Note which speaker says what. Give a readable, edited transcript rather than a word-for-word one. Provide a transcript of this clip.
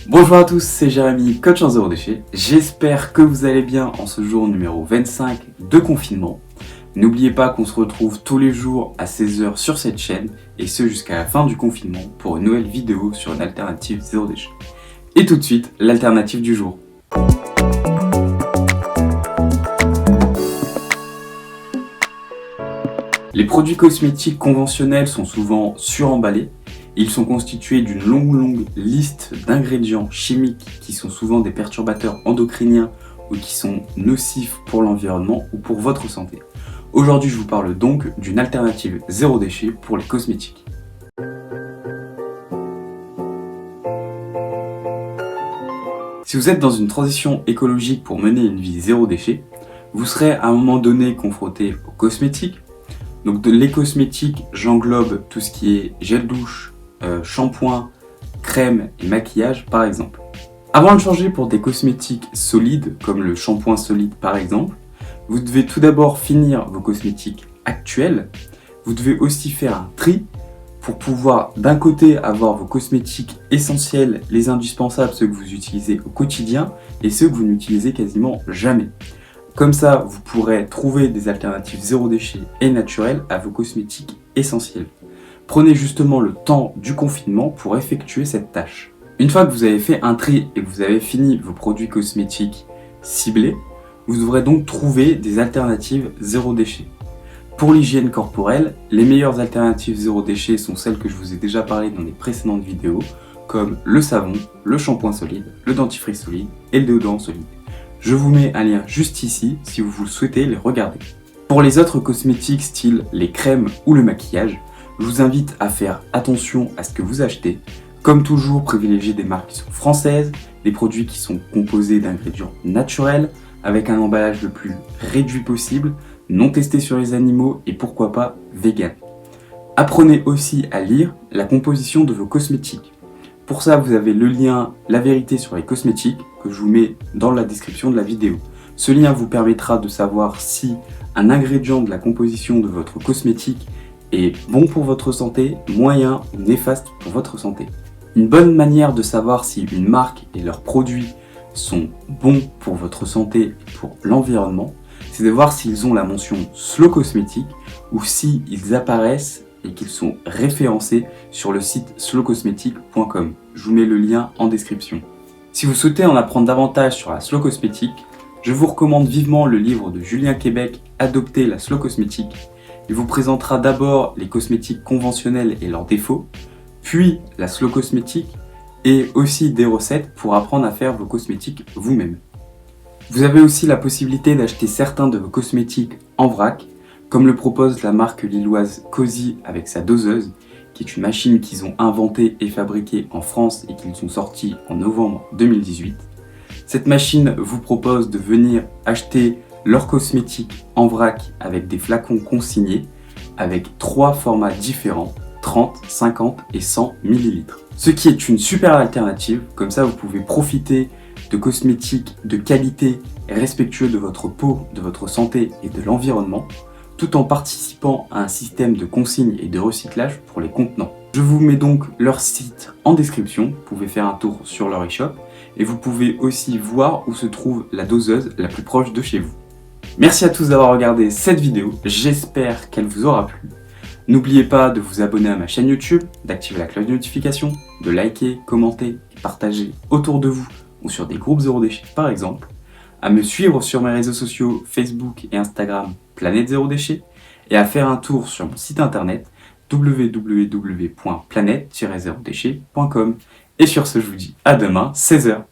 Speaker 1: Bonjour à tous, c'est Jérémy, coach en zéro déchet. J'espère que vous allez bien en ce jour numéro 25 de confinement. N'oubliez pas qu'on se retrouve tous les jours à 16h sur cette chaîne, et ce jusqu'à la fin du confinement pour une nouvelle vidéo sur une alternative zéro déchet. Et tout de suite, l'alternative du jour. Les produits cosmétiques conventionnels sont souvent suremballés. Ils sont constitués d'une longue liste d'ingrédients chimiques qui sont souvent des perturbateurs endocriniens ou qui sont nocifs pour l'environnement ou pour votre santé. Aujourd'hui, je vous parle donc d'une alternative zéro déchet pour les cosmétiques. Si vous êtes dans une transition écologique pour mener une vie zéro déchet, vous serez à un moment donné confronté aux cosmétiques. Donc les cosmétiques, j'englobe tout ce qui est gel douche, shampoing, crème et maquillage par exemple. Avant de changer pour des cosmétiques solides comme le shampoing solide par exemple, vous devez tout d'abord finir vos cosmétiques actuels. Vous devez aussi faire un tri pour pouvoir d'un côté avoir vos cosmétiques essentiels, les indispensables, ceux que vous utilisez au quotidien et ceux que vous n'utilisez quasiment jamais. Comme ça, vous pourrez trouver des alternatives zéro déchet et naturelles à vos cosmétiques essentiels. Prenez justement le temps du confinement pour effectuer cette tâche. Une fois que vous avez fait un tri et que vous avez fini vos produits cosmétiques ciblés, vous devrez donc trouver des alternatives zéro déchet. Pour l'hygiène corporelle, les meilleures alternatives zéro déchet sont celles que je vous ai déjà parlé dans les précédentes vidéos, comme le savon, le shampoing solide, le dentifrice solide et le déodorant solide. Je vous mets un lien juste ici si vous souhaitez les regarder. Pour les autres cosmétiques style les crèmes ou le maquillage, je vous invite à faire attention à ce que vous achetez. Comme toujours, privilégiez des marques qui sont françaises, des produits qui sont composés d'ingrédients naturels, avec un emballage le plus réduit possible, non testé sur les animaux et pourquoi pas vegan. Apprenez aussi à lire la composition de vos cosmétiques. Pour ça, vous avez le lien La vérité sur les cosmétiques que je vous mets dans la description de la vidéo. Ce lien vous permettra de savoir si un ingrédient de la composition de votre cosmétique est bon pour votre santé, moyen ou néfaste pour votre santé. Une bonne manière de savoir si une marque et leurs produits sont bons pour votre santé et pour l'environnement, c'est de voir s'ils ont la mention Slow Cosmétique ou s'ils apparaissent et qu'ils sont référencés sur le site slowcosmetic.com. Je vous mets le lien en description. Si vous souhaitez en apprendre davantage sur la Slow Cosmétique, je vous recommande vivement le livre de Julien Québec, Adopter la Slow Cosmétique. Il vous présentera d'abord les cosmétiques conventionnels et leurs défauts, puis la Slow Cosmétique et aussi des recettes pour apprendre à faire vos cosmétiques vous-même. Vous avez aussi la possibilité d'acheter certains de vos cosmétiques en vrac, comme le propose la marque lilloise Cozy avec sa doseuse, qui est une machine qu'ils ont inventée et fabriquée en France et qu'ils ont sortie en novembre 2018. Cette machine vous propose de venir acheter leurs cosmétiques en vrac avec des flacons consignés, avec 3 formats différents, 30, 50 et 100 ml. Ce qui est une super alternative, comme ça vous pouvez profiter de cosmétiques de qualité et respectueux de votre peau, de votre santé et de l'environnement, tout en participant à un système de consigne et de recyclage pour les contenants. Je vous mets donc leur site en description, vous pouvez faire un tour sur leur e-shop et vous pouvez aussi voir où se trouve la doseuse la plus proche de chez vous. Merci à tous d'avoir regardé cette vidéo, j'espère qu'elle vous aura plu. N'oubliez pas de vous abonner à ma chaîne YouTube, d'activer la cloche de notification, de liker, commenter et partager autour de vous ou sur des groupes zéro déchet par exemple, à me suivre sur mes réseaux sociaux Facebook et Instagram Planète Zéro Déchet et à faire un tour sur mon site internet www.planète-0déchet.com. Et sur ce, je vous dis à demain, 16h.